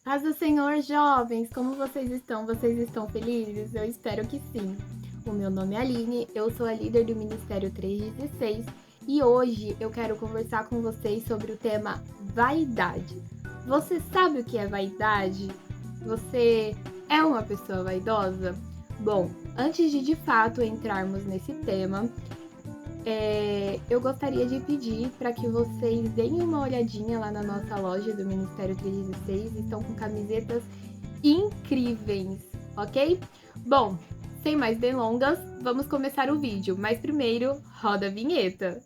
Paz do Senhor, jovens! Como vocês estão? Vocês estão felizes? Eu espero que sim. O meu nome é Aline, eu sou a líder do Ministério 316 e hoje eu quero conversar com vocês sobre o tema vaidade. Você sabe o que é vaidade? Você é uma pessoa vaidosa? Bom, antes de fato entrarmos nesse tema, eu gostaria de pedir para que vocês deem uma olhadinha lá na nossa loja do Ministério 316. Estão com camisetas incríveis, ok? Bom, sem mais delongas, vamos começar o vídeo, mas primeiro, roda a vinheta.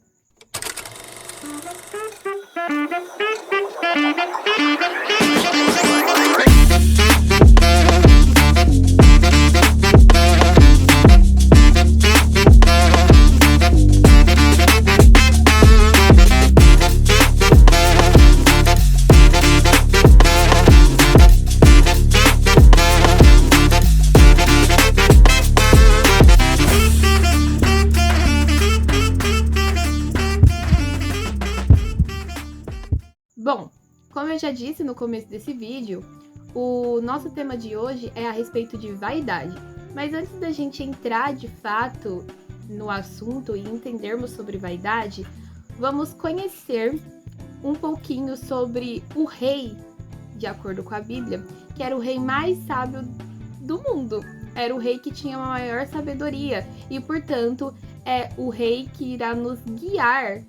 Bom, como eu já disse no começo desse vídeo, o nosso tema de hoje é a respeito de vaidade. Mas antes da gente entrar de fato no assunto e entendermos sobre vaidade, vamos conhecer um pouquinho sobre o rei, de acordo com a Bíblia, que era o rei mais sábio do mundo. Era o rei que tinha uma maior sabedoria e, portanto, é o rei que irá nos guiar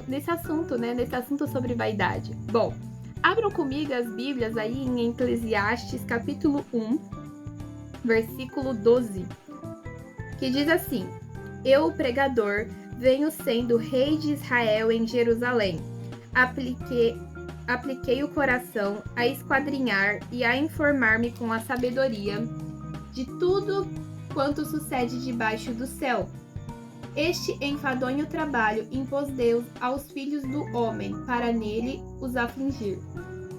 nesse assunto, né? Nesse assunto sobre vaidade. Bom, abram comigo as Bíblias aí em Eclesiastes, capítulo 1, versículo 12, que diz assim: Eu, o pregador, venho sendo rei de Israel em Jerusalém. Apliquei o coração a esquadrinhar e a informar-me com a sabedoria de tudo quanto sucede debaixo do céu. Este enfadonho trabalho impôs Deus aos filhos do homem, para nele os afligir.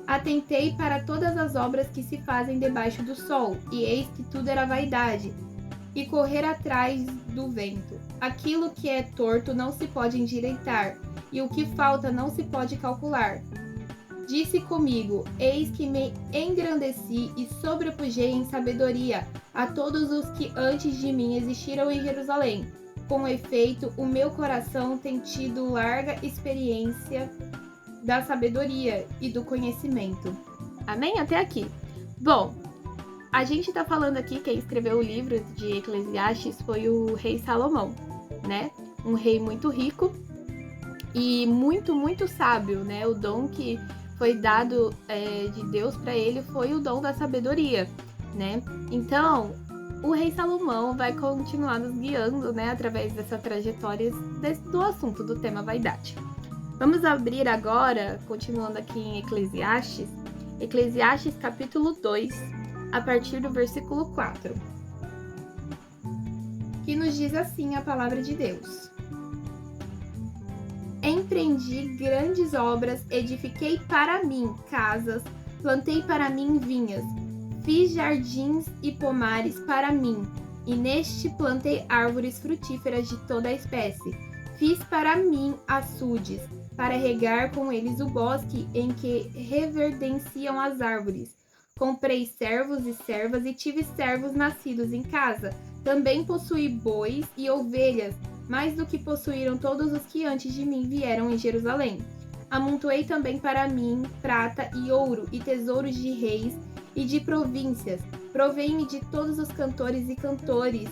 Atentei para todas as obras que se fazem debaixo do sol, e eis que tudo era vaidade, e correr atrás do vento. Aquilo que é torto não se pode endireitar, e o que falta não se pode calcular. Disse comigo, eis que me engrandeci e sobrepujei em sabedoria a todos os que antes de mim existiram em Jerusalém. Com efeito, o meu coração tem tido larga experiência da sabedoria e do conhecimento. Amém? Até aqui. Bom, a gente tá falando aqui, quem escreveu o livro de Eclesiastes foi o rei Salomão, né? Um rei muito rico e muito, muito sábio, né? O dom que foi dado de Deus para ele foi o dom da sabedoria, né? Então, o rei Salomão vai continuar nos guiando, né, através dessa trajetória do assunto do tema vaidade. Vamos abrir agora, continuando aqui em Eclesiastes, Eclesiastes capítulo 2, a partir do versículo 4, que nos diz assim a palavra de Deus: Empreendi grandes obras, edifiquei para mim casas, plantei para mim vinhas, fiz jardins e pomares para mim, e neste plantei árvores frutíferas de toda a espécie. Fiz para mim açudes, para regar com eles o bosque em que reverdenciam as árvores. Comprei servos e servas e tive servos nascidos em casa. Também possuí bois e ovelhas, mais do que possuíram todos os que antes de mim vieram em Jerusalém. Amontoei também para mim prata e ouro e tesouros de reis e de províncias. Provei-me de todos os cantores e cantores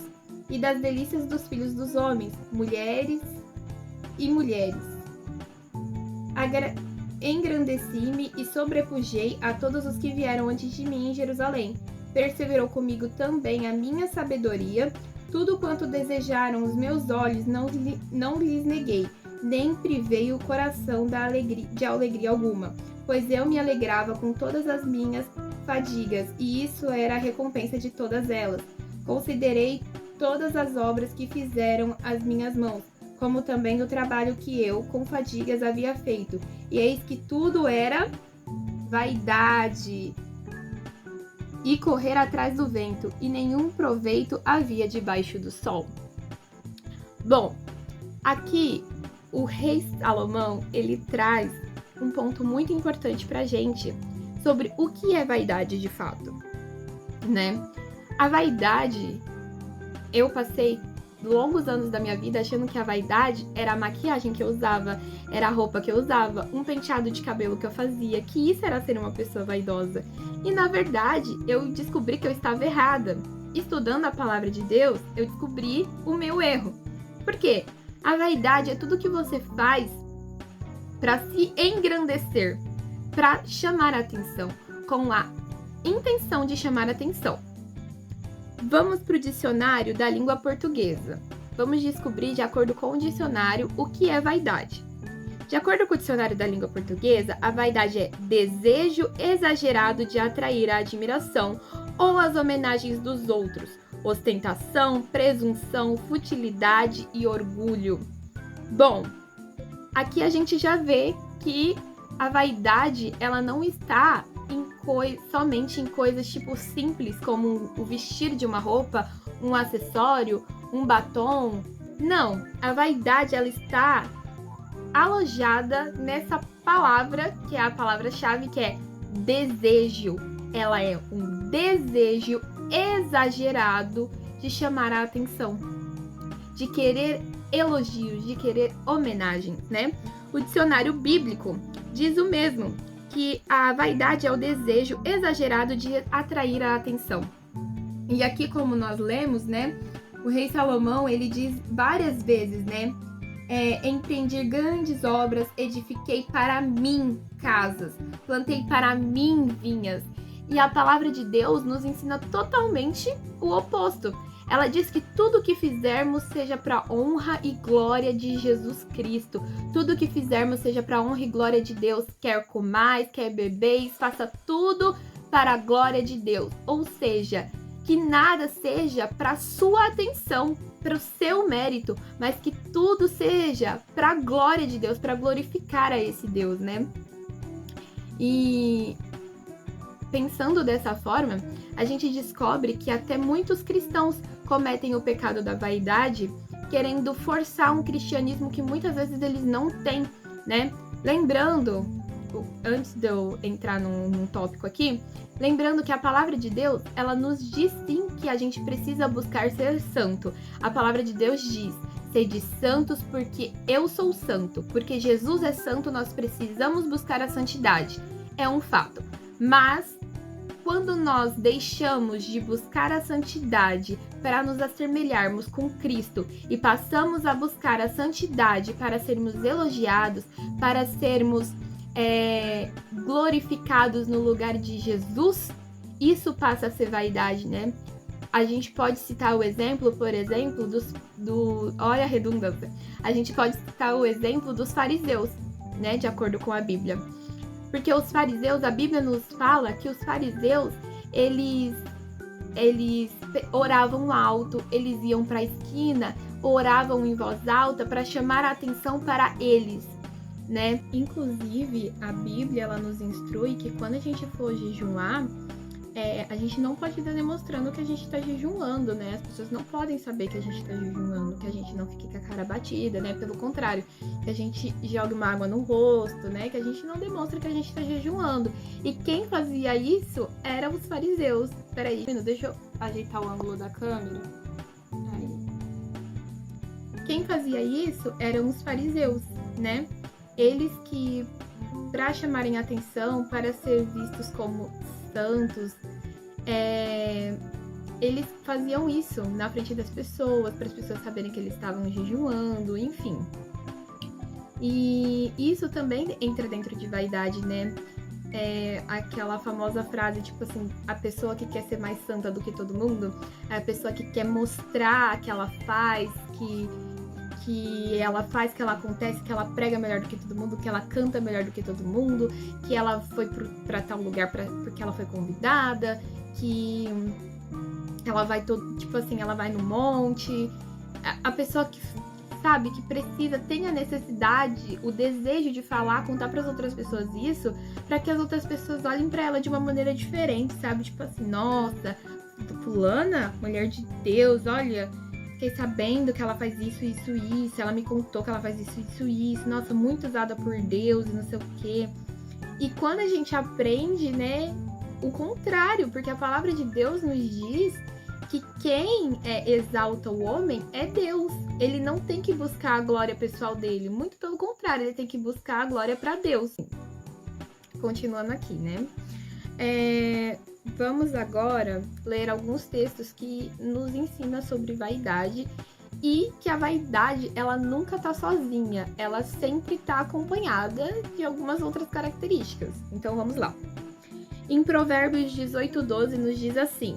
e das delícias dos filhos dos homens, mulheres e mulheres. Engrandeci-me e sobrepujei a todos os que vieram antes de mim em Jerusalém. Perseverou comigo também a minha sabedoria. Tudo quanto desejaram os meus olhos não lhes neguei, nem privei o coração de alegria alguma, pois eu me alegrava com todas as minhas fadigas, e isso era a recompensa de todas elas. Considerei todas as obras que fizeram as minhas mãos, como também o trabalho que eu, com fadigas, havia feito, e eis que tudo era vaidade e correr atrás do vento, e nenhum proveito havia debaixo do sol. Bom, aqui o rei Salomão, ele traz um ponto muito importante pra gente sobre o que é vaidade de fato, né? A vaidade, eu passei longos anos da minha vida achando que a vaidade era a maquiagem que eu usava, era a roupa que eu usava, um penteado de cabelo que eu fazia, que isso era ser uma pessoa vaidosa. E na verdade, eu descobri que eu estava errada. Estudando a palavra de Deus, eu descobri o meu erro. Por quê? A vaidade é tudo que você faz para se engrandecer, para chamar a atenção, com a intenção de chamar a atenção. Vamos para o dicionário da língua portuguesa. Vamos descobrir, de acordo com o dicionário, o que é vaidade. De acordo com o dicionário da língua portuguesa, a vaidade é desejo exagerado de atrair a admiração ou as homenagens dos outros, ostentação, presunção, futilidade e orgulho. Bom, aqui a gente já vê que a vaidade, ela não está somente em coisas tipo simples, como o vestir de uma roupa, um acessório, um batom. Não, a vaidade, ela está alojada nessa palavra, que é a palavra-chave, que é desejo. Ela é um desejo exagerado de chamar a atenção, de querer elogios, de querer homenagens, né? O dicionário bíblico diz o mesmo, que a vaidade é o desejo exagerado de atrair a atenção. E aqui, como nós lemos, né, o rei Salomão, ele diz várias vezes, né, empreendi grandes obras, edifiquei para mim casas, plantei para mim vinhas. E a palavra de Deus nos ensina totalmente o oposto. Ela diz que tudo que fizermos seja para honra e glória de Jesus Cristo. Tudo que fizermos seja para honra e glória de Deus. Quer comais, quer bebeis, faça tudo para a glória de Deus. Ou seja, que nada seja para sua atenção, para o seu mérito, mas que tudo seja para a glória de Deus, para glorificar a esse Deus, né? E pensando dessa forma, a gente descobre que até muitos cristãos cometem o pecado da vaidade, querendo forçar um cristianismo que muitas vezes eles não têm, né? Lembrando, antes de eu entrar num tópico aqui, lembrando que a palavra de Deus, ela nos diz sim que a gente precisa buscar ser santo. A palavra de Deus diz: sede santos porque eu sou santo. Porque Jesus é santo, nós precisamos buscar a santidade. É um fato. Mas quando nós deixamos de buscar a santidade para nos assemelharmos com Cristo e passamos a buscar a santidade para sermos elogiados, para sermos glorificados no lugar de Jesus, isso passa a ser vaidade, né? A gente pode citar o exemplo, por exemplo, olha a redundância. A gente pode citar o exemplo dos fariseus, né? De acordo com a Bíblia. Porque os fariseus, a Bíblia nos fala que os fariseus, eles oravam alto, eles iam para a esquina, oravam em voz alta para chamar a atenção para eles, né? Inclusive, a Bíblia, ela nos instrui que quando a gente for jejuar, a gente não pode estar demonstrando que a gente está jejuando, né? As pessoas não podem saber que a gente está jejuando, que a gente não fique com a cara batida, né? Pelo contrário, que a gente jogue uma água no rosto, né? Que a gente não demonstra que a gente está jejuando. E quem fazia isso eram os fariseus. Peraí, deixa eu ajeitar o ângulo da câmera. Aí. Quem fazia isso eram os fariseus, né? Eles que, para chamarem atenção, para ser vistos como santos, eles faziam isso na frente das pessoas, para as pessoas saberem que eles estavam jejuando, enfim. E isso também entra dentro de vaidade, né? Aquela famosa frase, tipo assim, a pessoa que quer ser mais santa do que todo mundo, é a pessoa que quer mostrar que ela faz, que ela faz, que ela acontece, que ela prega melhor do que todo mundo, que ela canta melhor do que todo mundo, que ela foi pra tal lugar porque ela foi convidada, que ela vai tipo assim, ela vai no monte. A pessoa que sabe, que precisa, tem a necessidade, o desejo de falar, contar para as outras pessoas isso, para que as outras pessoas olhem para ela de uma maneira diferente, sabe? Tipo assim, nossa, fulana, mulher de Deus, olha, fiquei sabendo que ela faz isso, isso, isso, ela me contou que ela faz isso, isso, isso, nossa, muito usada por Deus e não sei o quê. E quando a gente aprende, né, o contrário, porque a palavra de Deus nos diz que quem exalta o homem é Deus. Ele não tem que buscar a glória pessoal dele, muito pelo contrário, ele tem que buscar a glória para Deus. Continuando aqui, né? Vamos agora ler alguns textos que nos ensinam sobre vaidade e que a vaidade, ela nunca tá sozinha, ela sempre tá acompanhada de algumas outras características. Então vamos lá. Em Provérbios 18:12 nos diz assim: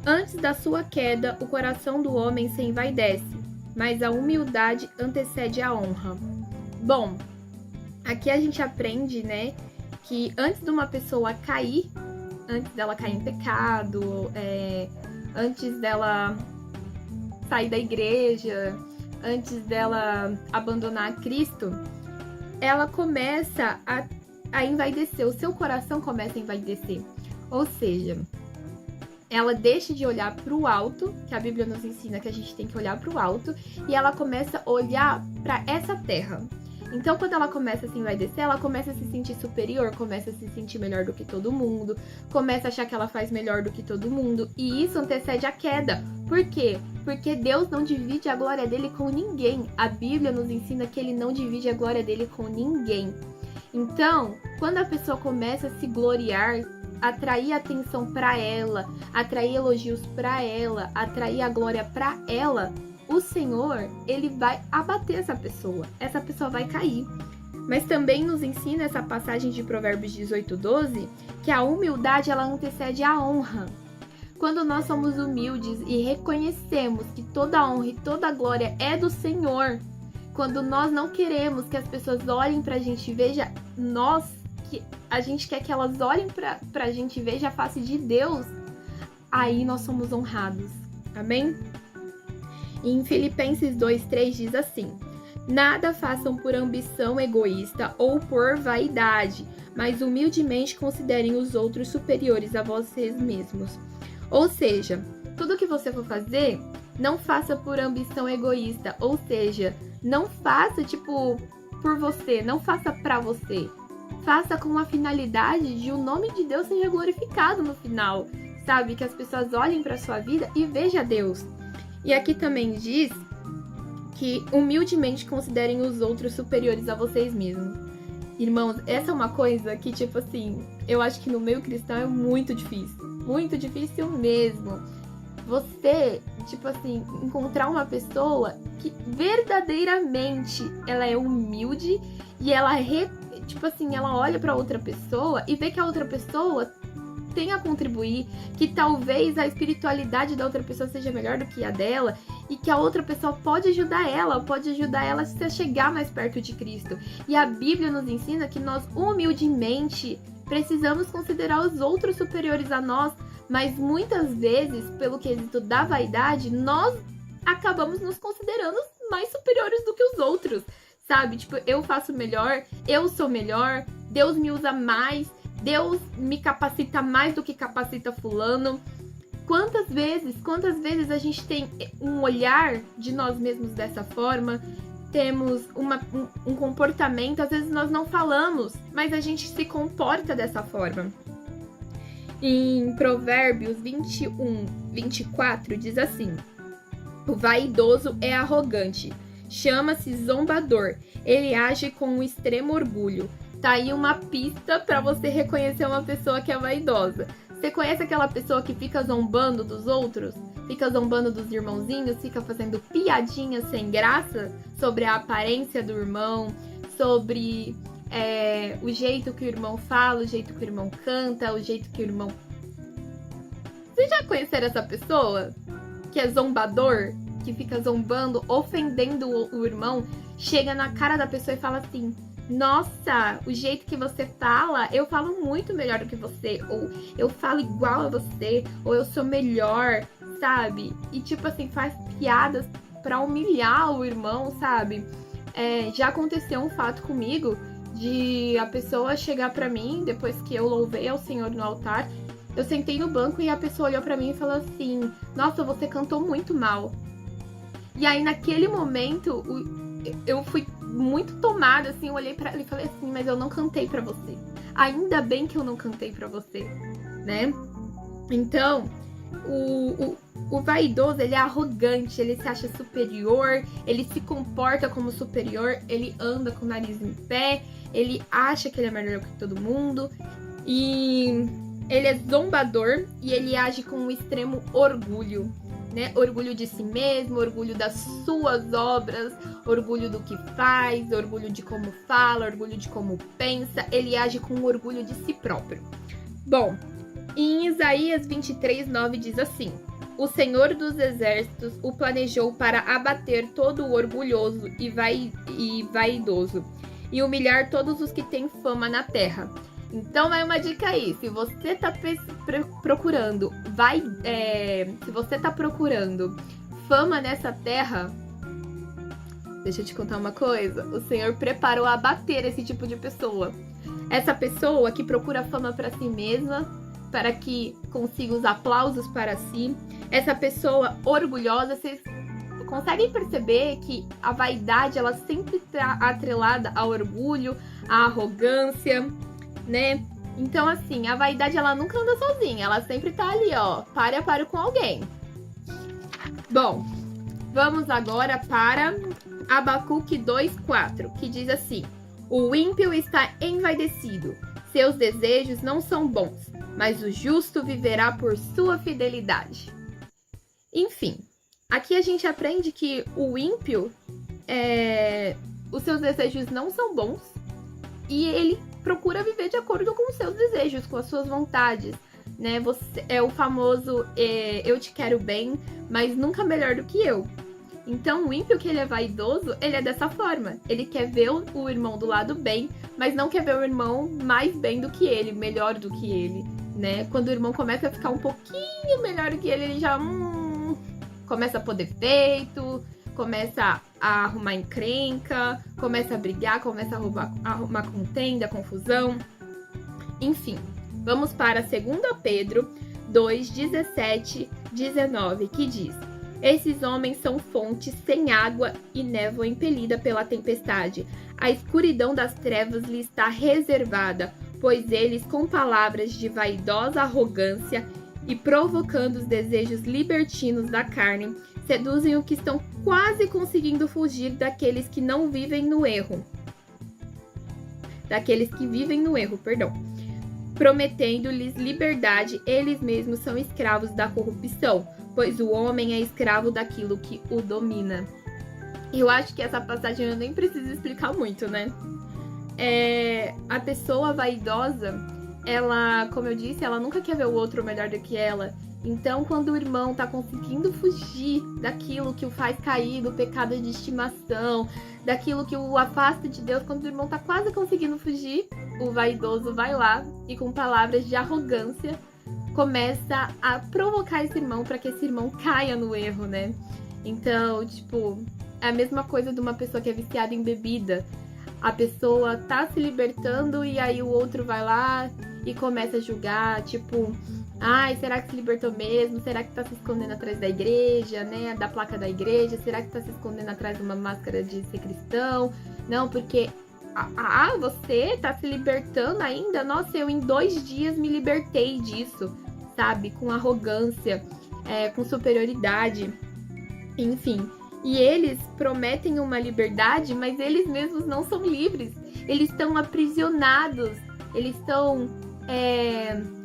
antes da sua queda, o coração do homem se envaidece, mas a humildade antecede a honra. Bom, aqui a gente aprende, né, que antes de uma pessoa cair, antes dela cair em pecado, antes dela sair da igreja, antes dela abandonar Cristo, ela começa a envaidecer, o seu coração começa a envaidecer. Ou seja, ela deixa de olhar para o alto, que a Bíblia nos ensina que a gente tem que olhar para o alto, e ela começa a olhar para essa terra. Então, quando ela começa a se envaidecer, ela começa a se sentir superior, começa a se sentir melhor do que todo mundo, começa a achar que ela faz melhor do que todo mundo, e isso antecede a queda. Por quê? Porque Deus não divide a glória dele com ninguém. A Bíblia nos ensina que ele não divide a glória dele com ninguém. Então, quando a pessoa começa a se gloriar, atrair atenção para ela, atrair elogios para ela, atrair a glória para ela, o Senhor, ele vai abater essa pessoa vai cair. Mas também nos ensina essa passagem de Provérbios 18:12, que a humildade, ela antecede a honra. Quando nós somos humildes e reconhecemos que toda a honra e toda a glória é do Senhor, quando nós não queremos que as pessoas olhem pra gente e vejam que a gente quer que elas olhem pra gente e vejam a face de Deus, aí nós somos honrados. Amém? E em Filipenses 2:3 diz assim: nada façam por ambição egoísta ou por vaidade, mas humildemente considerem os outros superiores a vocês mesmos. Ou seja, tudo que você for fazer, não faça por ambição egoísta, ou seja, não faça por você, não faça pra você. Faça com a finalidade de o nome de Deus seja glorificado no final, sabe? Que as pessoas olhem pra sua vida e vejam Deus. E aqui também diz que humildemente considerem os outros superiores a vocês mesmos. Irmãos, essa é uma coisa que, eu acho que no meio cristão é muito difícil mesmo. Você, encontrar uma pessoa que verdadeiramente ela é humilde e ela, ela olha pra outra pessoa e vê que a outra pessoa tem a contribuir, que talvez a espiritualidade da outra pessoa seja melhor do que a dela e que a outra pessoa pode ajudar ela a chegar mais perto de Cristo. E a Bíblia nos ensina que nós humildemente precisamos considerar os outros superiores a nós, mas muitas vezes, pelo quesito da vaidade, nós acabamos nos considerando mais superiores do que os outros, sabe? Eu faço melhor, eu sou melhor, Deus me usa mais, Deus me capacita mais do que capacita fulano. Quantas vezes a gente tem um olhar de nós mesmos dessa forma, temos um comportamento, às vezes nós não falamos, mas a gente se comporta dessa forma. Em Provérbios 21:24 diz assim: o vaidoso é arrogante, chama-se zombador, ele age com um extremo orgulho. Tá aí uma pista para você reconhecer uma pessoa que é vaidosa. Você conhece aquela pessoa que fica zombando dos outros? Fica zombando dos irmãozinhos? Fica fazendo piadinhas sem graça sobre a aparência do irmão? Sobre o jeito que o irmão fala, o jeito que o irmão canta, o jeito que o irmão... Vocês já conheceram essa pessoa? Que é zombador? Que fica zombando, ofendendo o irmão? Chega na cara da pessoa e fala assim: nossa, o jeito que você fala, eu falo muito melhor do que você, ou eu falo igual a você, ou eu sou melhor, sabe? E faz piadas pra humilhar o irmão, sabe? Já aconteceu um fato comigo de a pessoa chegar pra mim, depois que eu louvei ao Senhor no altar, eu sentei no banco e a pessoa olhou pra mim e falou assim: nossa, você cantou muito mal. E aí naquele momento eu fui muito tomada, eu olhei pra ela e falei assim: mas eu não cantei pra você. ainda bem que eu não cantei pra você, né? Então, o vaidoso, ele é arrogante, ele se acha superior, ele se comporta como superior, ele anda com o nariz em pé, ele acha que ele é melhor que todo mundo, e ele é zombador e ele age com um extremo orgulho, né? Orgulho de si mesmo, orgulho das suas obras, orgulho do que faz, orgulho de como fala, orgulho de como pensa, ele age com orgulho de si próprio. Bom, em Isaías 23:9 diz assim: o Senhor dos Exércitos o planejou para abater todo o orgulhoso e vaidoso, e humilhar todos os que têm fama na terra. Então vai uma dica aí, se você tá procurando, se você tá procurando fama nessa terra, deixa eu te contar uma coisa, o Senhor preparou a abater esse tipo de pessoa. Essa pessoa que procura fama para si mesma, para que consiga os aplausos para si. Essa pessoa orgulhosa, vocês conseguem perceber que a vaidade, ela sempre está atrelada ao orgulho, à arrogância, né? Então, assim, a vaidade, ela nunca anda sozinha, ela sempre tá ali, ó, pare a pare com alguém. Bom, vamos agora para Abacuque 2:4, que diz assim: o ímpio está envaidecido, seus desejos não são bons, mas o justo viverá por sua fidelidade. Enfim, aqui a gente aprende que o ímpio, os seus desejos não são bons e ele procura viver de acordo com os seus desejos, com as suas vontades, né? Você é o famoso eu te quero bem, mas nunca melhor do que eu. Então, o ímpio, que ele é vaidoso, ele é dessa forma. Ele quer ver o irmão do lado bem, mas não quer ver o irmão mais bem do que ele, melhor do que ele, né? Quando o irmão começa a ficar um pouquinho melhor do que ele já começa a pôr defeito, começa a arrumar encrenca, começa a brigar, começa a arrumar contenda, confusão. Enfim, vamos para 2 Pedro 2:17-19, que diz: esses homens são fontes sem água e névoa impelida pela tempestade. A escuridão das trevas lhe está reservada, pois eles, com palavras de vaidosa arrogância e provocando os desejos libertinos da carne, seduzem o que estão quase conseguindo fugir daqueles que não vivem no erro. Daqueles que vivem no erro, perdão. Prometendo-lhes liberdade, eles mesmos são escravos da corrupção, pois o homem é escravo daquilo que o domina. Eu acho que essa passagem eu nem preciso explicar muito, né? A pessoa vaidosa, ela, como eu disse, ela nunca quer ver o outro melhor do que ela. Então, quando o irmão tá conseguindo fugir daquilo que o faz cair do pecado de estimação, daquilo que o afasta de Deus, quando o irmão tá quase conseguindo fugir, o vaidoso vai lá e, com palavras de arrogância, começa a provocar esse irmão para que esse irmão caia no erro, né? Então, tipo, é a mesma coisa de uma pessoa que é viciada em bebida. A pessoa tá se libertando e aí o outro vai lá e começa a julgar, tipo, ai, será que se libertou mesmo? Será que tá se escondendo atrás da igreja, né? Da placa da igreja? Será que tá se escondendo atrás de uma máscara de ser cristão? Não, porque você tá se libertando ainda? Nossa, eu em 2 dias me libertei disso, sabe? Com arrogância, com superioridade, enfim. E eles prometem uma liberdade, mas eles mesmos não são livres. Eles estão aprisionados, eles estão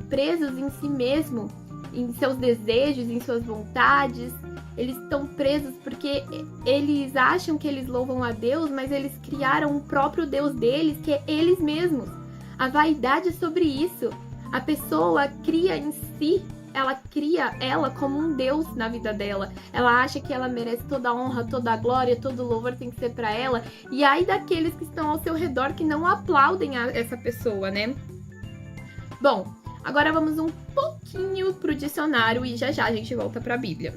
presos em si mesmo, em seus desejos, em suas vontades. Eles estão presos porque eles acham que eles louvam a Deus, mas eles criaram o próprio Deus deles, que é eles mesmos. A vaidade é sobre isso. A pessoa cria em si, ela cria ela como um Deus na vida dela. Ela acha que ela merece toda a honra, toda a glória, todo o louvor tem que ser para ela. E aí daqueles que estão ao seu redor que não aplaudem essa pessoa, né? Bom, agora vamos um pouquinho pro dicionário e já a gente volta para a Bíblia.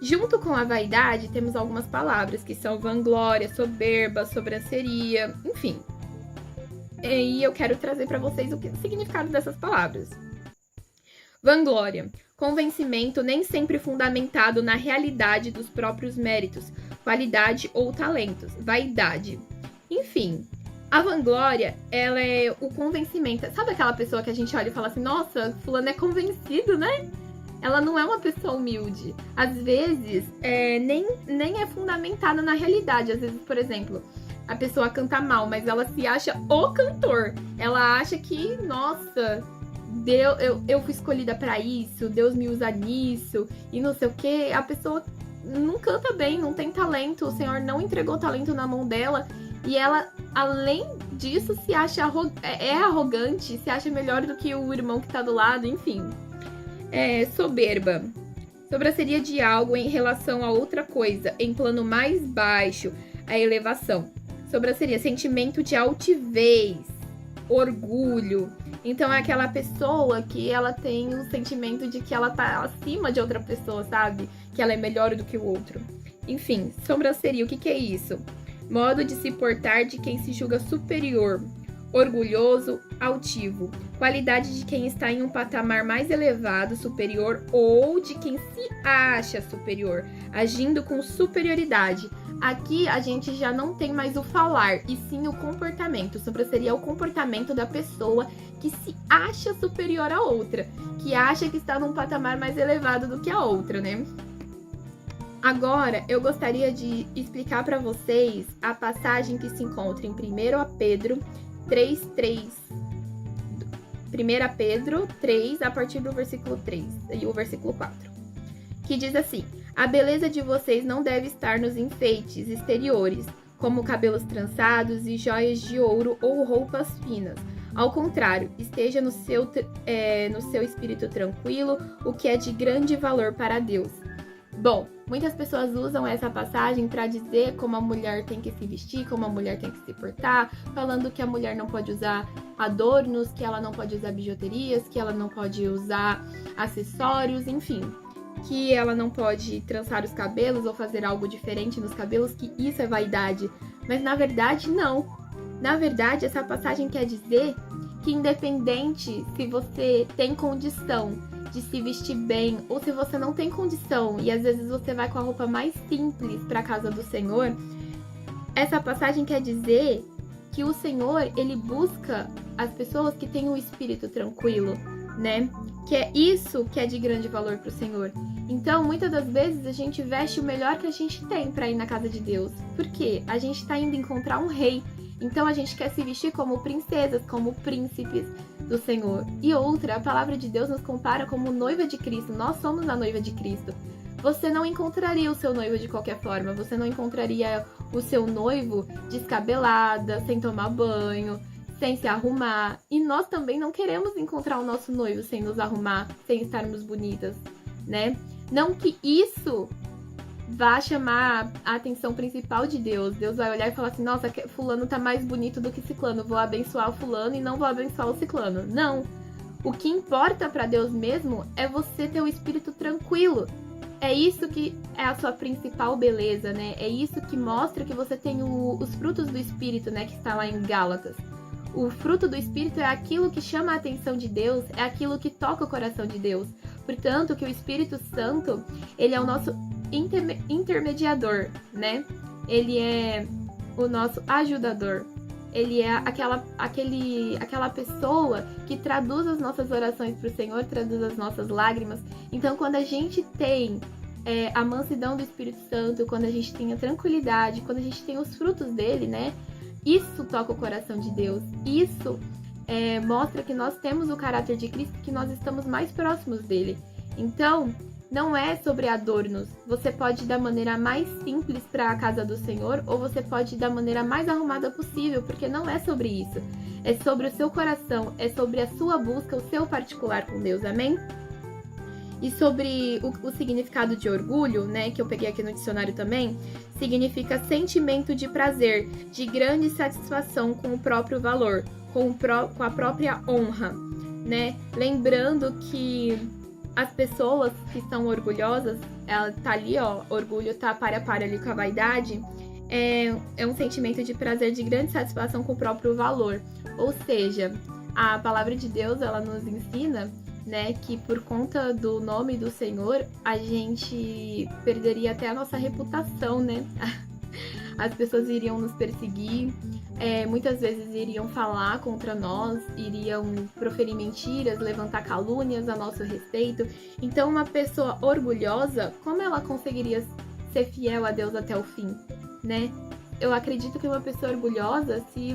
Junto com a vaidade, temos algumas palavras que são vanglória, soberba, sobranceria, enfim. E eu quero trazer para vocês o significado dessas palavras. Vanglória, convencimento nem sempre fundamentado na realidade dos próprios méritos, qualidade ou talentos. Vaidade. Enfim, A vanglória, ela é o convencimento. Sabe aquela pessoa que a gente olha e fala assim, nossa, fulano é convencido, né? Ela não é uma pessoa humilde. Às vezes, nem é fundamentada na realidade. Às vezes, por exemplo, a pessoa canta mal, mas ela se acha o cantor. Ela acha que, nossa, eu fui escolhida pra isso, Deus me usa nisso, e não sei o quê. A pessoa não canta bem, não tem talento, o Senhor não entregou talento na mão dela. E ela, além disso, se acha arrogante, se acha melhor do que o irmão que tá do lado, enfim. Soberba. Sobranceria de algo em relação a outra coisa, em plano mais baixo, a elevação. Sobranceria, sentimento de altivez, orgulho. Então é aquela pessoa que ela tem o sentimento de que ela tá acima de outra pessoa, sabe? Que ela é melhor do que o outro. Enfim, sobranceria, o que é isso? Modo de se portar de quem se julga superior, orgulhoso, altivo. Qualidade de quem está em um patamar mais elevado, superior, ou de quem se acha superior, agindo com superioridade. Aqui a gente já não tem mais o falar, e sim o comportamento. Sobranceria o comportamento da pessoa que se acha superior à outra, que acha que está num patamar mais elevado do que a outra, né? Agora, eu gostaria de explicar para vocês a passagem que se encontra em 1 Pedro 3:3. 1 Pedro 3, a partir do versículo 3 e o versículo 4, que diz assim: a beleza de vocês não deve estar nos enfeites exteriores, como cabelos trançados e joias de ouro ou roupas finas. Ao contrário, esteja no seu espírito tranquilo, o que é de grande valor para Deus. Bom, muitas pessoas usam essa passagem para dizer como a mulher tem que se vestir, como a mulher tem que se portar, falando que a mulher não pode usar adornos, que ela não pode usar bijuterias, que ela não pode usar acessórios, enfim, que ela não pode trançar os cabelos ou fazer algo diferente nos cabelos, que isso é vaidade. Mas na verdade, não. Na verdade, essa passagem quer dizer que independente se você tem condição de se vestir bem, ou se você não tem condição e às vezes você vai com a roupa mais simples para a casa do Senhor, essa passagem quer dizer que o Senhor, ele busca as pessoas que têm um espírito tranquilo, né? Que é isso que é de grande valor para o Senhor. Então, muitas das vezes a gente veste o melhor que a gente tem para ir na casa de Deus. Por quê? A gente está indo encontrar um rei. Então a gente quer se vestir como princesas, como príncipes do Senhor. E outra, a palavra de Deus nos compara como noiva de Cristo. Nós somos a noiva de Cristo. Você não encontraria o seu noivo de qualquer forma. Você não encontraria o seu noivo descabelada, sem tomar banho, sem se arrumar. E nós também não queremos encontrar o nosso noivo sem nos arrumar, sem estarmos bonitas, né? Não que isso vá chamar a atenção principal de Deus. Deus vai olhar e falar assim, nossa, fulano tá mais bonito do que ciclano, vou abençoar o fulano e não vou abençoar o ciclano. Não. O que importa para Deus mesmo é você ter o espírito tranquilo. É isso que é a sua principal beleza, né? É isso que mostra que você tem os frutos do espírito, né? Que está lá em Gálatas. O fruto do espírito é aquilo que chama a atenção de Deus, é aquilo que toca o coração de Deus. Portanto, que o Espírito Santo, ele é o nosso intermediador, né? Ele é o nosso ajudador. Ele é aquela pessoa que traduz as nossas orações para o Senhor, traduz as nossas lágrimas. Então, quando a gente tem a mansidão do Espírito Santo, quando a gente tem a tranquilidade, quando a gente tem os frutos dele, né? Isso toca o coração de Deus. Isso mostra que nós temos o caráter de Cristo, que nós estamos mais próximos dele. Então, não é sobre adornos. Você pode ir da maneira mais simples para a casa do Senhor, ou você pode ir da maneira mais arrumada possível, porque não é sobre isso. É sobre o seu coração, é sobre a sua busca, o seu particular com Deus, amém? E sobre o significado de orgulho, né, que eu peguei aqui no dicionário também, significa sentimento de prazer, de grande satisfação com o próprio valor, com a própria honra, né? Lembrando que as pessoas que são orgulhosas, ela tá ali, ó, orgulho tá para ali com a vaidade, é um sentimento de prazer, de grande satisfação com o próprio valor. Ou seja, a palavra de Deus, ela nos ensina, né, que por conta do nome do Senhor, a gente perderia até a nossa reputação, né? as pessoas iriam nos perseguir, muitas vezes iriam falar contra nós, iriam proferir mentiras, levantar calúnias a nosso respeito. Então, uma pessoa orgulhosa, como ela conseguiria ser fiel a Deus até o fim, né? Eu acredito que uma pessoa orgulhosa, se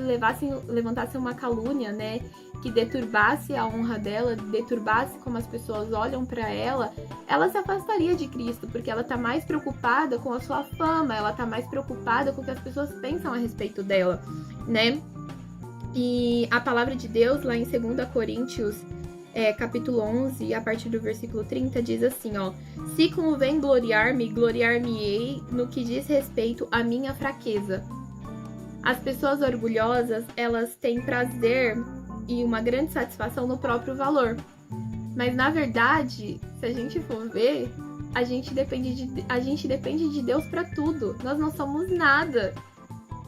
levantasse uma calúnia, né, que deturbasse a honra dela, deturbasse como as pessoas olham para ela, ela se afastaria de Cristo, porque ela tá mais preocupada com a sua fama, ela tá mais preocupada com o que as pessoas pensam a respeito dela, né? E a palavra de Deus, lá em 2 Coríntios, capítulo 11, a partir do versículo 30, diz assim, ó: se convém gloriar-me, gloriar-me-ei no que diz respeito à minha fraqueza. As pessoas orgulhosas, elas têm prazer e uma grande satisfação no próprio valor. Mas, na verdade, se a gente for ver, a gente depende de Deus para tudo. Nós não somos nada.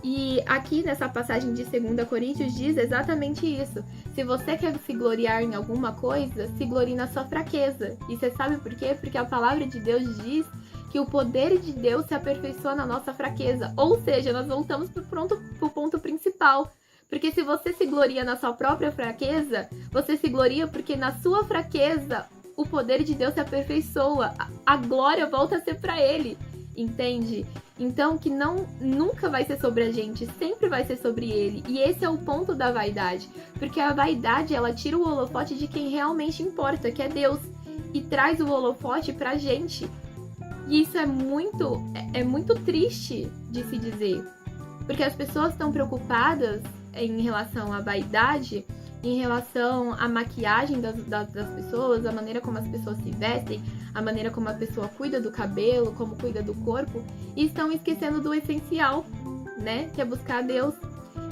E aqui nessa passagem de 2 Coríntios diz exatamente isso. Se você quer se gloriar em alguma coisa, se glorie na sua fraqueza. E você sabe por quê? Porque a palavra de Deus diz que o poder de Deus se aperfeiçoa na nossa fraqueza. Ou seja, nós voltamos pro ponto principal. Porque se você se gloria na sua própria fraqueza, você se gloria porque na sua fraqueza o poder de Deus se aperfeiçoa. A glória volta a ser para Ele. Entende? Então, que nunca vai ser sobre a gente, sempre vai ser sobre Ele. E esse é o ponto da vaidade. Porque a vaidade, ela tira o holofote de quem realmente importa, que é Deus. E traz o holofote pra gente. E isso é muito triste de se dizer. Porque as pessoas estão preocupadas em relação à vaidade, em relação à maquiagem das pessoas, a maneira como as pessoas se vestem, a maneira como a pessoa cuida do cabelo, como cuida do corpo, e estão esquecendo do essencial, né? Que é buscar Deus.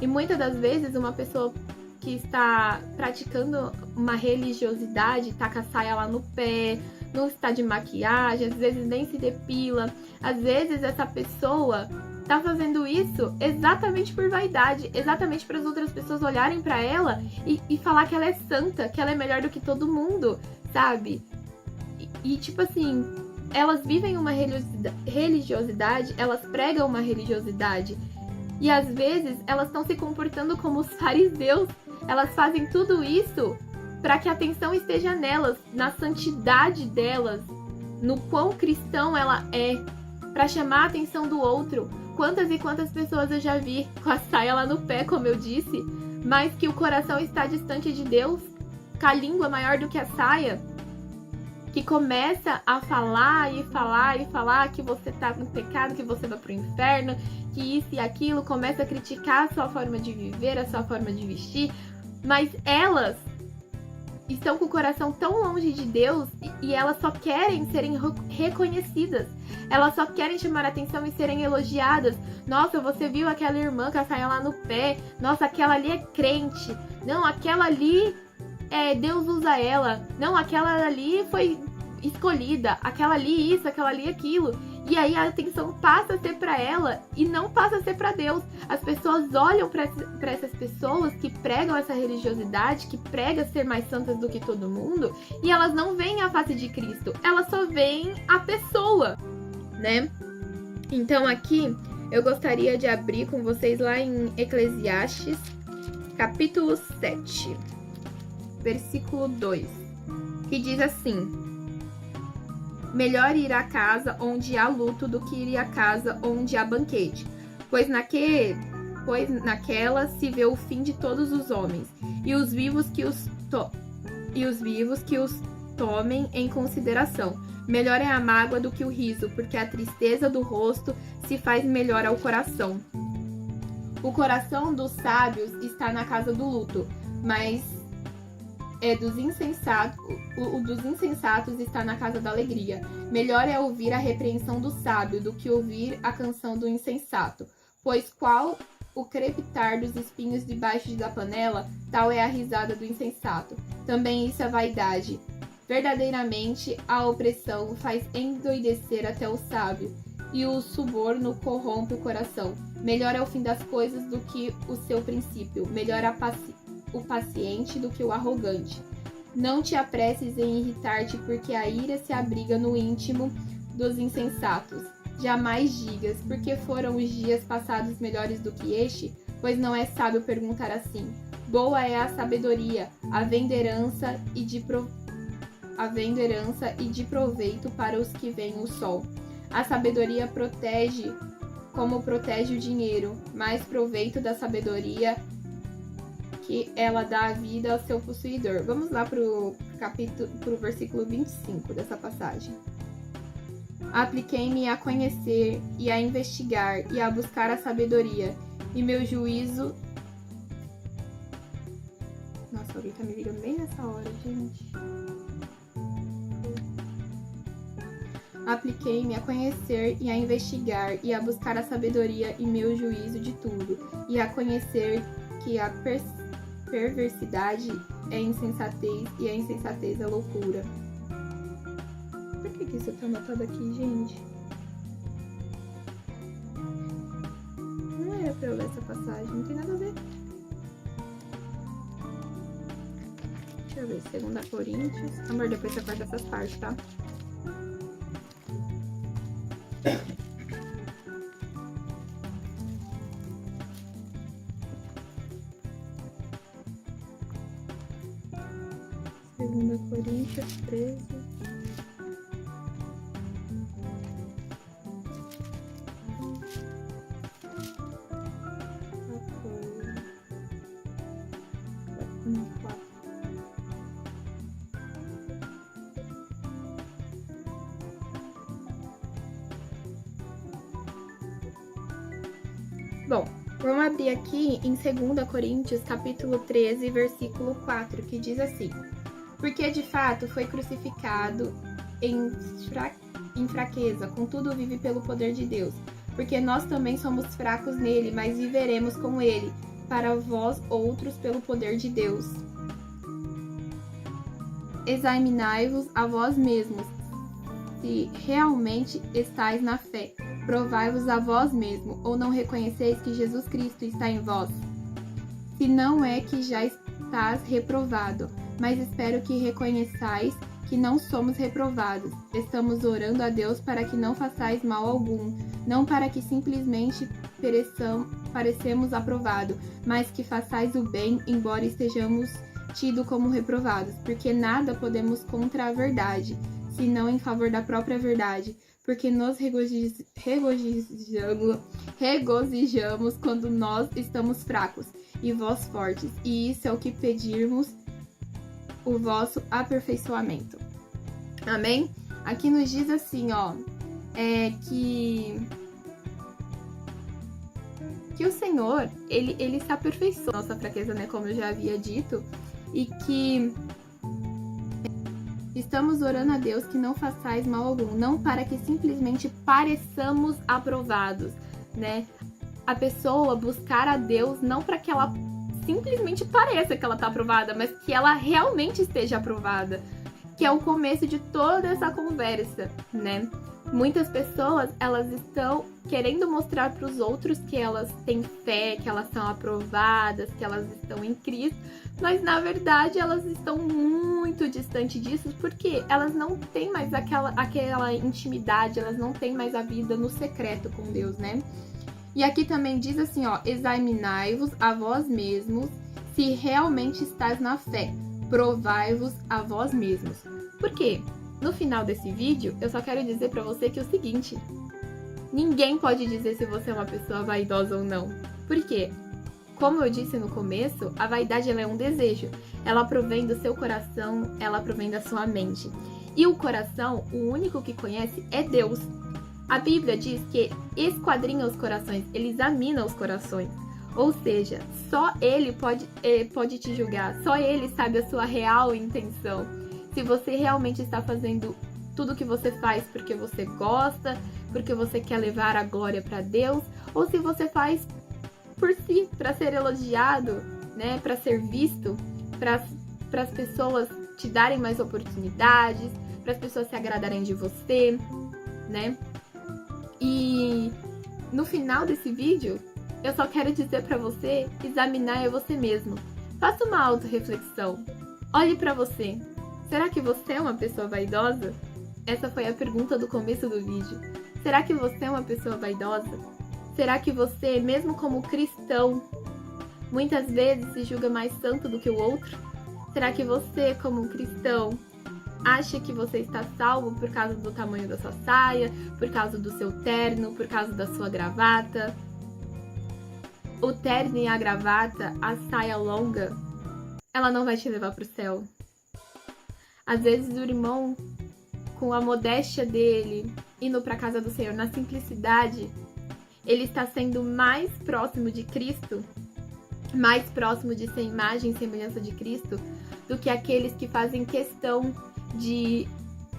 E muitas das vezes uma pessoa que está praticando uma religiosidade, tá com a saia lá no pé, não está de maquiagem, às vezes nem se depila, às vezes essa pessoa tá fazendo isso exatamente por vaidade, exatamente para as outras pessoas olharem para ela e falar que ela é santa, que ela é melhor do que todo mundo, sabe? E tipo assim, elas vivem uma religiosidade, elas pregam uma religiosidade e às vezes elas estão se comportando como os fariseus, elas fazem tudo isso para que a atenção esteja nelas, na santidade delas, no quão cristão ela é, para chamar a atenção do outro. Quantas e quantas pessoas eu já vi com a saia lá no pé, como eu disse, mas que o coração está distante de Deus, com a língua maior do que a saia, que começa a falar e falar e falar que você está no pecado, que você vai pro inferno, que isso e aquilo, começa a criticar a sua forma de viver, a sua forma de vestir, mas elas estão com o coração tão longe de Deus e elas só querem serem reconhecidas. Elas só querem chamar a atenção e serem elogiadas. Nossa, você viu aquela irmã com a saia lá no pé? Nossa, aquela ali é crente. Não, aquela ali, Deus usa ela. Não, aquela ali foi escolhida. Aquela ali isso, aquela ali aquilo. E aí a atenção passa a ser para ela e não passa a ser para Deus. As pessoas olham para essas pessoas que pregam essa religiosidade, que pregam ser mais santas do que todo mundo, e elas não veem a face de Cristo, elas só veem a pessoa, né? Então aqui eu gostaria de abrir com vocês lá em Eclesiastes, capítulo 7, versículo 2, que diz assim: melhor ir à casa onde há luto do que ir à casa onde há banquete, pois naquela se vê o fim de todos os homens, e os vivos que os tomem em consideração. Melhor é a mágoa do que o riso, porque a tristeza do rosto se faz melhor ao coração. O coração dos sábios está na casa do luto, mas dos insensatos está na casa da alegria. Melhor é ouvir a repreensão do sábio do que ouvir a canção do insensato. Pois qual o crepitar dos espinhos debaixo da panela, tal é a risada do insensato. Também isso é vaidade. Verdadeiramente, a opressão faz endoidecer até o sábio, e o suborno corrompe o coração. Melhor é o fim das coisas do que o seu princípio. Melhor o paciente do que o arrogante. Não te apresses em irritar-te, porque a ira se abriga no íntimo dos insensatos. Jamais digas, porque foram os dias passados melhores do que este? Pois não é sábio perguntar assim. Boa é a sabedoria, havendo herança e de proveito para os que veem o sol. A sabedoria protege como protege o dinheiro, mais proveito da sabedoria que ela dá a vida ao seu possuidor. Vamos lá para o versículo 25 dessa passagem. Apliquei-me a conhecer e a investigar e a buscar a sabedoria, e meu juízo... Nossa, alguém tá me ligando bem nessa hora, gente. Apliquei-me a conhecer e a investigar e a buscar a sabedoria e meu juízo de tudo, e a conhecer que a perversidade é insensatez e a insensatez é loucura. Por que isso tá anotado aqui, gente? Não era pra eu ler essa passagem, não tem nada a ver. Deixa eu ver, 2 Coríntios. Amor, depois você corta essas partes, tá? Segunda Coríntios 13. Bom, vamos abrir aqui em 2 Coríntios, capítulo 13, versículo 4, que diz assim: porque de fato foi crucificado em fraqueza, contudo vive pelo poder de Deus. Porque nós também somos fracos nele, mas viveremos com ele, para vós outros pelo poder de Deus. Examinai-vos a vós mesmos, se realmente estáis na fé. Provai-vos a vós mesmos, ou não reconheceis que Jesus Cristo está em vós? Se não é que já estás reprovado, mas espero que reconheçais que não somos reprovados. Estamos orando a Deus para que não façais mal algum, não para que simplesmente parecemos aprovados, mas que façais o bem, embora estejamos tidos como reprovados, porque nada podemos contra a verdade, senão em favor da própria verdade, porque nos regozijamos quando nós estamos fracos e vós fortes, e isso é o que pedirmos o vosso aperfeiçoamento. Amém? Aqui nos diz assim, ó, que o Senhor, ele se aperfeiçoa nossa fraqueza, né, como eu já havia dito, e que estamos orando a Deus que não façais mal algum, não para que simplesmente pareçamos aprovados, né? A pessoa buscar a Deus não para que ela simplesmente pareça que ela tá aprovada, mas que ela realmente esteja aprovada, que é o começo de toda essa conversa, né? Muitas pessoas, elas estão querendo mostrar para os outros que elas têm fé, que elas são aprovadas, que elas estão em Cristo, mas na verdade elas estão muito distante disso, porque elas não têm mais aquela intimidade, elas não têm mais a vida no secreto com Deus, né? E aqui também diz assim, ó, examinai-vos a vós mesmos, se realmente estáis na fé, provai-vos a vós mesmos. Por quê? No final desse vídeo, eu só quero dizer pra você que é o seguinte: ninguém pode dizer se você é uma pessoa vaidosa ou não. Por quê? Como eu disse no começo, a vaidade ela é um desejo. Ela provém do seu coração, ela provém da sua mente. E o coração, o único que conhece é Deus. A Bíblia diz que esquadrinha os corações, ele examina os corações. Ou seja, só ele pode te julgar, só ele sabe a sua real intenção. Se você realmente está fazendo tudo o que você faz porque você gosta, porque você quer levar a glória para Deus, ou se você faz por si, para ser elogiado, né, para ser visto, para as pessoas te darem mais oportunidades, para as pessoas se agradarem de você, né? E no final desse vídeo, eu só quero dizer para você examinar você mesmo. Faça uma autorreflexão. Olhe para você. Será que você é uma pessoa vaidosa? Essa foi a pergunta do começo do vídeo. Será que você é uma pessoa vaidosa? Será que você, mesmo como cristão, muitas vezes se julga mais santo do que o outro? Será que você, como cristão, acha que você está salvo por causa do tamanho da sua saia, por causa do seu terno, por causa da sua gravata? O terno e a gravata, a saia longa, ela não vai te levar para o céu. Às vezes o irmão, com a modéstia dele, indo para a casa do Senhor na simplicidade, ele está sendo mais próximo de Cristo, mais próximo de ser imagem e semelhança de Cristo, do que aqueles que fazem questão de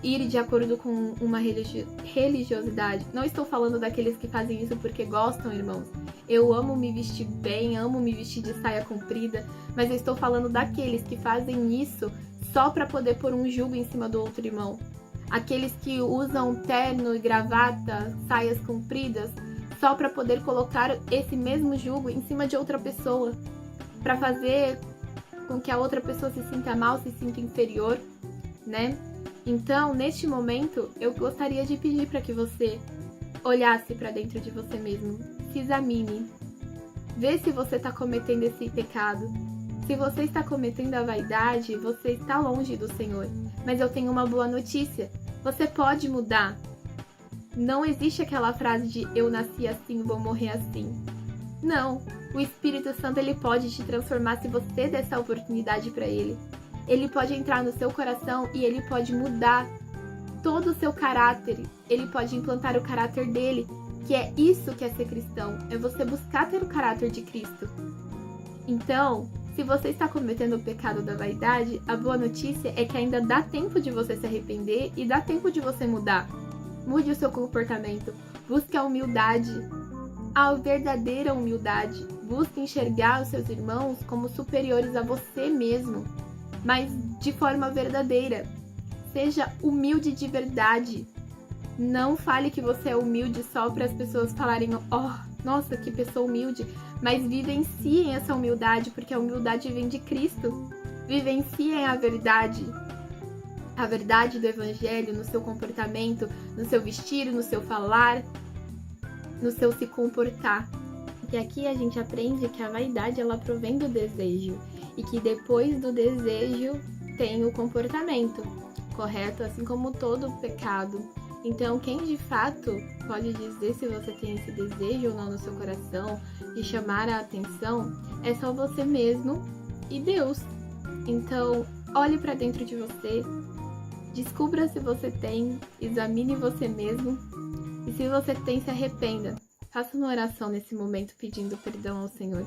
ir de acordo com uma religiosidade. Não estou falando daqueles que fazem isso porque gostam, irmãos. Eu amo me vestir bem, amo me vestir de saia comprida, mas eu estou falando daqueles que fazem isso só para poder pôr um jugo em cima do outro irmão. Aqueles que usam terno e gravata, saias compridas, só para poder colocar esse mesmo jugo em cima de outra pessoa, para fazer com que a outra pessoa se sinta mal, se sinta inferior, né? Então, neste momento, eu gostaria de pedir para que você olhasse para dentro de você mesmo, se examine, vê se você está cometendo esse pecado. Se você está cometendo a vaidade, você está longe do Senhor. Mas eu tenho uma boa notícia, você pode mudar. Não existe aquela frase de eu nasci assim, vou morrer assim. Não, o Espírito Santo ele pode te transformar se você der essa oportunidade para ele. Ele pode entrar no seu coração e ele pode mudar todo o seu caráter. Ele pode implantar o caráter dele, que é isso que é ser cristão, é você buscar ter o caráter de Cristo. Então, se você está cometendo o pecado da vaidade, a boa notícia é que ainda dá tempo de você se arrepender e dá tempo de você mudar. Mude o seu comportamento, busque a humildade, a verdadeira humildade. Busque enxergar os seus irmãos como superiores a você mesmo, mas de forma verdadeira. Seja humilde de verdade. Não fale que você é humilde só para as pessoas falarem, nossa, que pessoa humilde, mas vivenciem essa humildade, porque a humildade vem de Cristo. Vivenciem a verdade do Evangelho no seu comportamento, no seu vestir, no seu falar, no seu se comportar. E aqui a gente aprende que a vaidade ela provém do desejo e que depois do desejo tem o comportamento, correto? Assim como todo pecado. Então, quem de fato pode dizer se você tem esse desejo ou não no seu coração de chamar a atenção é só você mesmo e Deus. Então, olhe para dentro de você, descubra se você tem, examine você mesmo e se você tem, se arrependa. Faça uma oração nesse momento pedindo perdão ao Senhor.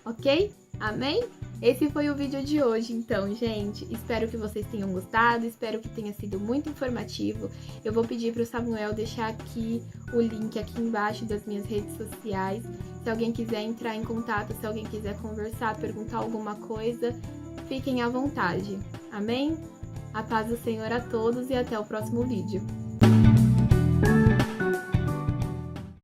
Ok? Amém? Esse foi o vídeo de hoje, então, gente. Espero que vocês tenham gostado, espero que tenha sido muito informativo. Eu vou pedir para o Samuel deixar aqui o link aqui embaixo das minhas redes sociais. Se alguém quiser entrar em contato, se alguém quiser conversar, perguntar alguma coisa, fiquem à vontade. Amém? A paz do Senhor a todos e até o próximo vídeo.